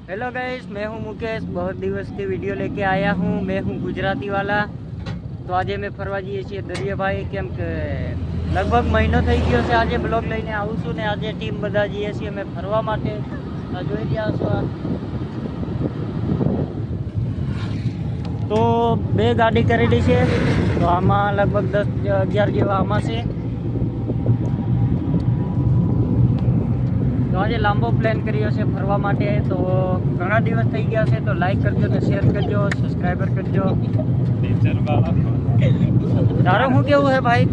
Hello guys, मैं हूं मुकेश। बहुत दिवस के वीडियो लेके आया हूं। मैं हूं गुजराती वाला। तो आज मैं फरवा જઈએ છીએ દરિયાભાઈ, કેમ કે લગભગ મહિનો થઈ ગયો છે આજે બ્લોગ લઈને આવું છું ને આજે ટીમ બધા જઈએ છીએ અમે ફરવા માટે। આ જોઈ રહ્યા છો, તો બે ગાડી કરેલી છે, તો આમાં લગભગ 10-11 જેવા આમાં છે। તો આજે લાંબો પ્લાન કર્યો છે ફરવા માટે। તો ઘણા દિવસ થઈ ગયા છે, તો લાઈક કરજો ને શેર કરજો, સબસ્ક્રાઈબર કરજો। તારો શું કેવું છે ભાઈ?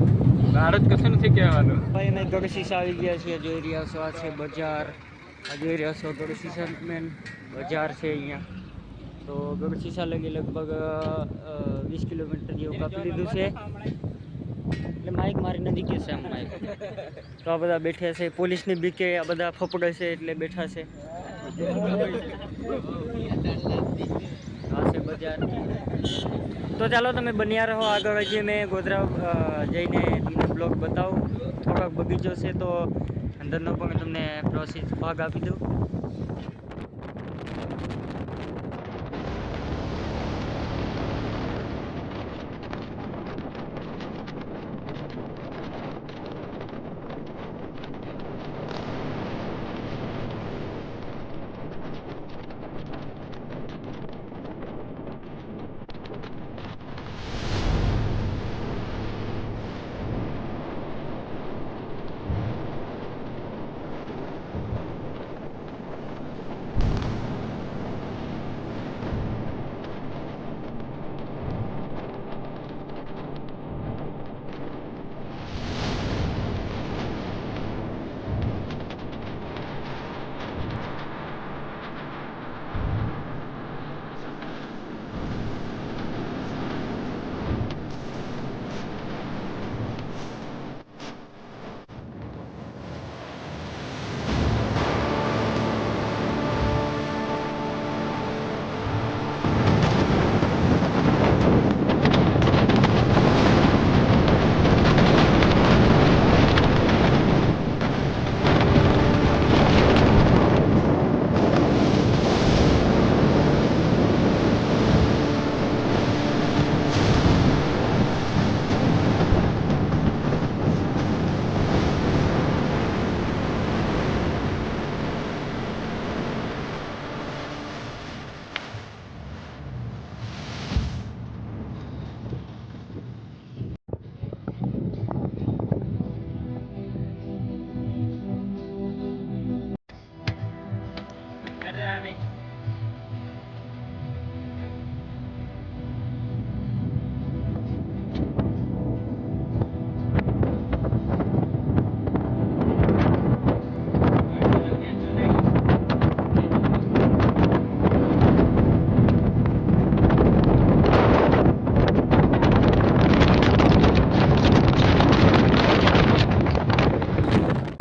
ભારત કશું નથી કહેવાનું ભાઈ અમે ગઢશીશા આવી ગયા છીએ। જોઈ રહ્યા છો, આ છે બજાર। આ જોઈ રહ્યા છો ગઢશીશા મેન બજાર છે અહીંયા। તો ગઢશીશા લગી લગભગ 20 કિલોમીટર જેવું કાપી લીધું છે। એટલે માઇક મારી નજીક છે આમ માઇક। તો આ બધા બેઠા છે, પોલીસની બીકે આ બધા ફપડે છે એટલે બેઠા છે। આ છે બજાર। તો ચાલો તમે બન્યા રહો, આગળ હજી મેં ગોધરા જઈને તમને બ્લોગ બતાવું। થોડોક બગીચો છે તો અંદરનો પણ તમને પ્રોસેસ ભાગ આપી દઉં।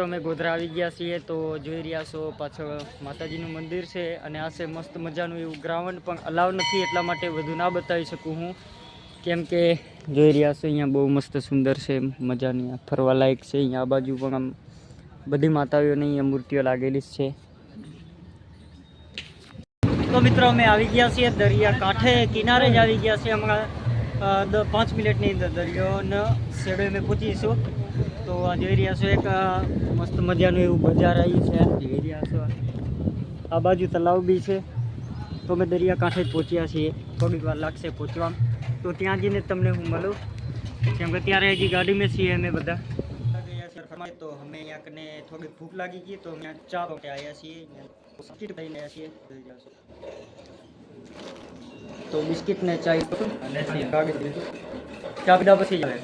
અમે ગોધરા આવી ગયા છીએ। તો જોઈ રહ્યા છો પાછળ માતાજીનું મંદિર છે અને આ છે મસ્ત મજાનું એવું ગ્રાઉન્ડ, પણ અલાવ નથી એટલા માટે વધુ ના બતાવી શકું હું, કેમ કે જોઈ રહ્યા છો અહીંયા બહુ મસ્ત સુંદર છે, મજાની ફરવા લાયક છે। અહીંયા આ બાજુ પણ આમ બધી માતાઓની અહીંયા મૂર્તિઓ લાગેલી જ છે। તો મિત્રો અમે આવી ગયા છીએ દરિયા કાંઠે, કિનારે જ આવી ગયા છીએ। હમણાં 5 મિનિટની અંદર દરિયાનો છેડે અમે પહોંચીશું। તો આ જોઈ રહ્યા છો એક મસ્ત મજાનું એવું બજાર આવ્યું છે। જોઈ રહ્યા છો આ બાજુ તલાવ બી છે। તો અમે દરિયા કાંઠે જ પહોંચ્યા છીએ, થોડીક વાર લાગશે પહોંચવામાં। તો ત્યાં જઈને તમને હું મળું, કેમ કે ત્યારે હજી ગાડીમાં છીએ અમે બધા। તો અમે અહીંયા કને થોડી ભૂખ લાગી ગઈ, તો અહીંયા ચા માટે આવ્યા છીએ, બિસ્કિટ લઈને આવ્યા છીએ। તો બિસ્કિટ ને ચા ચા પીધા પછી જ આવે।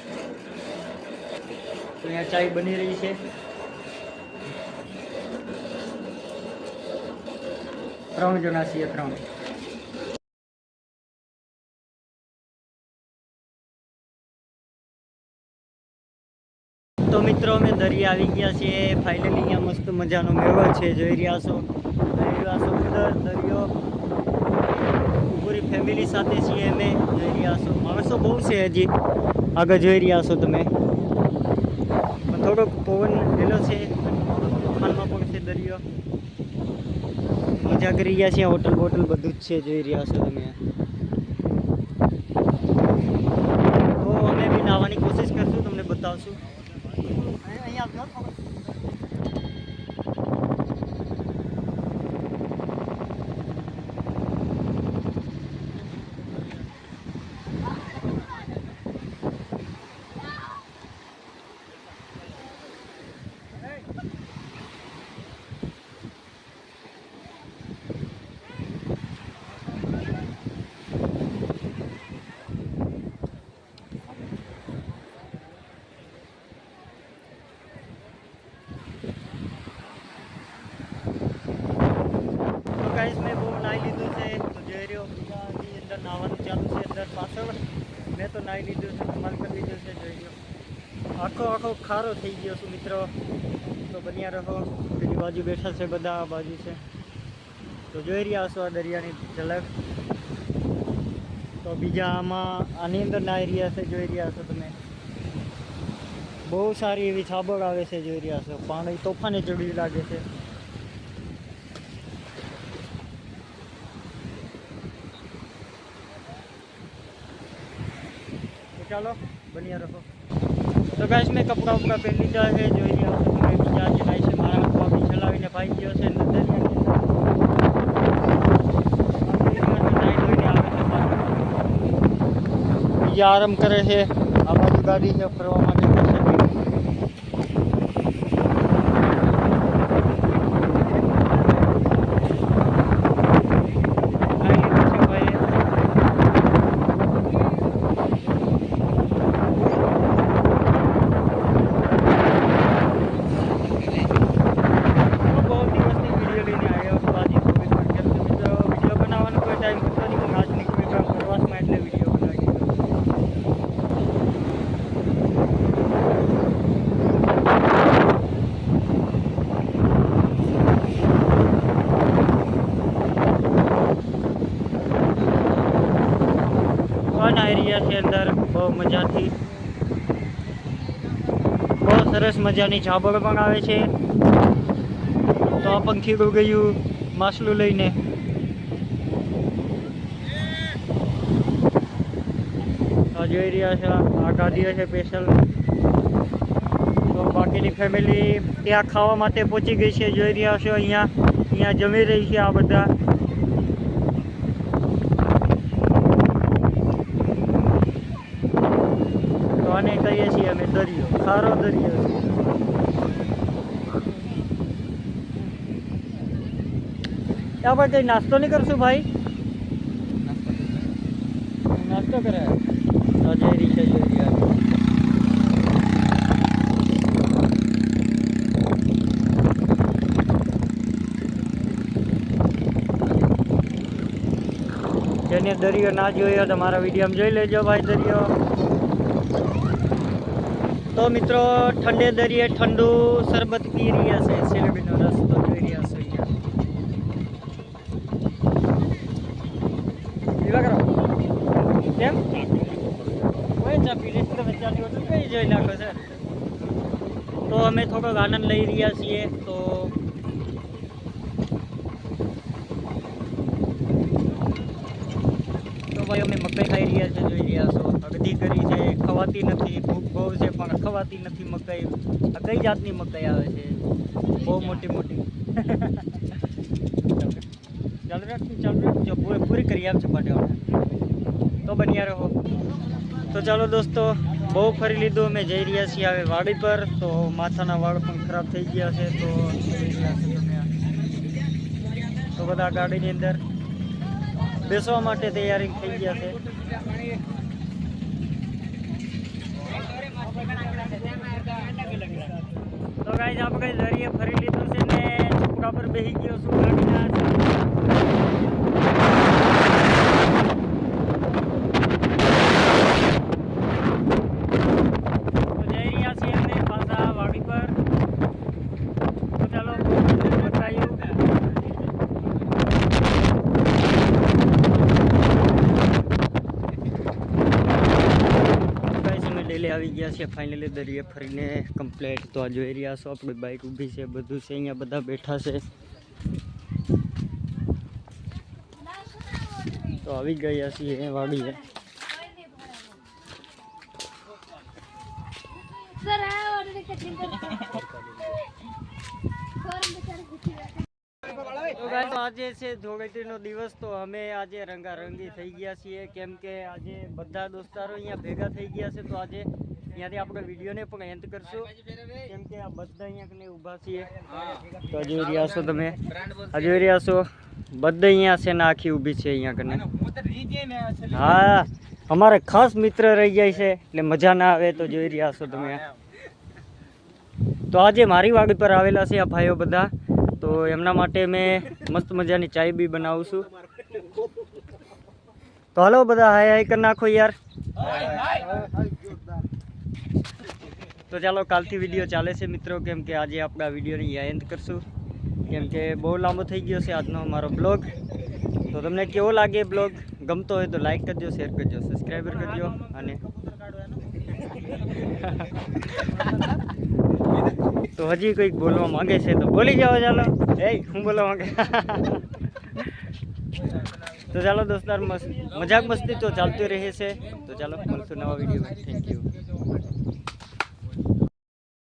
તો અહીંયા ચાય બની રહી છે। 3 જણા છીએ, 3। તો મિત્રો અમે દરિયા આવી ગયા છીએ ફાઇનલી। અહીંયા મસ્ત મજાનો મેળો છે, જોઈ રહ્યા છો। સુંદર દરિયો, પૂરી ફેમિલી સાથે છીએ અમે। જોઈ રહ્યા છો માણસો બહુ છે હજી આગળ, જોઈ રહ્યા છો તમે। થોડોક પવન ઢીલો છે, તોફાનમાં પણ છે દરિયો, મજા કરી રહ્યા છીએ. હોટલ બોટલ બધું જ છે, જોઈ રહ્યા છો તમે. તો અમે બી નાહવાની કોશિશ કરશું, તમને બતાવશું. અહીંયા આવજો. ગાઈસ મેં બહુ નાહી લીધું છે, તો જોઈ રહ્યો બીજાની અંદર નાહવાનું ચાલુ છે. અંદર પાછળ મેં તો નાહી લીધું છે, કમાલ કરી લીધું છે. જોઈ રહ્યો આખો ખારો થઈ ગયો છું મિત્રો. તો બન્યા રહો. પેલી બાજુ બેઠા છે બધા, આ બાજુ છે. તો જોઈ રહ્યા છો આ દરિયાની ઝલક. તો બીજા આની અંદર નાહી રહ્યા છે, જોઈ રહ્યા છો તમે. બહુ સારી એવી છાબડ આવે છે, જોઈ રહ્યા છો. પાણી તોફાને ચડ્યું લાગે છે. ચાલો બન્યા રહો. તો ગાઈસ મેં કપડા ઉપડા પહેરી લીધા છે, જોઈ રહ્યા છો તમે. બીજા જે ભાઈ છે મારા હાથમાં બી ચલાવીને ભાઈ ગયો છે બીજા આરામ કરે છે. આ બાજુ ગાડી છે ફરવા માટે. એરિયા છે અંદર બહુ મજાથી. બહુ સરસ મજાની ઝાબડ પણ આવે છે. તો આ પંખી ગયું માછલું લઈને. જોઈ રહ્યા છે આ ગાડીઓ છે સ્પેશિયલ. તો બાકીની ફેમિલી ત્યાં ખાવા માટે પહોંચી ગઈ છે, જોઈ રહ્યા છો. અહીંયા જમી રહી છે આ બધા. આને કહીએ છીએ અમે દરિયો, ખારો દરિયો છે. ત્યાં પર કઈ નાસ્તો નહીં કરશું ભાઈ? નાસ્તો કરે જઈ રહી છે, જોઈ રહ્યા. જેને દરિયો ના જોયો તો મારા વિડીયોમાં જોઈ લેજો ભાઈ દરિયો. તો મિત્રો ઠંડે દરિયે ઠંડુ શરબત પી રહ્યા છે, સેલેબીનો રસ્તો જોઈ રહ્યા છો. પીવા કરો કેમ કોઈ ચા પી લે તો ચાલી હોટલ કઈ જોઈ નાખો છે. તો અમે થોડોક આનંદ લઈ રહ્યા છીએ. તો ભાઈ અમે મકાઈ ખાઈ રહ્યા છે, જોઈ રહ્યા છો. અગદી કરી છે, ખવાતી નથી. ભૂખ બહુ છે પણ ખવાતી નથી મકાઈ. આ કઈ જાતની મકાઈ આવે છે? બહુ મોટી મોટી. ચાલુ રાખજો, પૂરી કરી આપશે પાટેવાળા. તો બન્યા રહો. તો ચાલો દોસ્તો, બહુ ફરી લીધું. અમે જઈ રહ્યા છીએ હવે વાડી પર. તો માથાના વાળ પણ ખરાબ થઈ ગયા છે. તો જોઈ રહ્યા છો તમે. તો બધા ગાડીની અંદર બેસવા માટે તૈયારી થઈ ગયા છે. તો ગાઈસ આપણે દરિયે ફરી લીધું છે ને છોકરા પર બેસી ગયો છું ગાડીના. તો જઈ રહ્યા છીએ અમે પાછા વાડી પર. તો ચાલો બતાવ્યું. ડેલી આવી ગયા છે ફાઇનલી દરિયે ફરીને કમ્પ્લીટ. તો આ જોઈ રહ્યા છો આપણી બાઇક ઊભી છે, બધું છે. અહીંયા બધા બેઠા છે. તો આવી ગયા છીએ વાડીએ. તો guys, આજે છે ધૂળેટીનો દિવસ. તો અમે આજે રંગારંગી થઈ ગયા છીએ, કેમ કે આજે બધા દોસ્તારો અહીંયા ભેગા થઈ ગયા છે. તો આજે અહીંયાથી આપણે વિડીયોને પણ એન્ડ કરશું, કેમ કે આ બધા અહીંયા કને ઊભા છીએ. તો જોઈ રહ્યા છો તમે, આ જોઈ રહ્યા છો બધા અહીંયા છે ને આખી ઊભી છે અહીંયા કને. હા, અમારે ખાસ મિત્ર રહી જાય છે એટલે મજા ના આવે. તો જોઈ રહ્યા છો તમે. તો આજે મારી વાડી પર આવેલા છે આ ભાઈઓ બધા. તો એમના માટે મેં મસ્ત મજાની ચાય બી બનાવું છું. તો હાલો બધા હાય હાય કરી નાખો યાર. તો ચાલો, કાલથી વિડીયો ચાલે છે મિત્રો, કેમ કે આજે આપણે આ વિડીયોની એન્ડ કરશું, કેમ કે બહુ લાંબો થઈ ગયો છે આજનો અમારો બ્લોગ. તો તમને કેવો લાગે બ્લોગ? ગમતો હોય તો લાઈક કરજો, શેર કરજો, સબસ્ક્રાઈબર કરજો. અને તો હજી કોઈક બોલવા માંગે છે તો બોલી જાઓ. ચાલો, હું બોલવા માંગે. તો ચાલો દોસ્તાર, મજાક મસ્તી તો ચાલતી રહે છે. તો ચાલો મળશું નવા વિડીયોમાં. Thank you.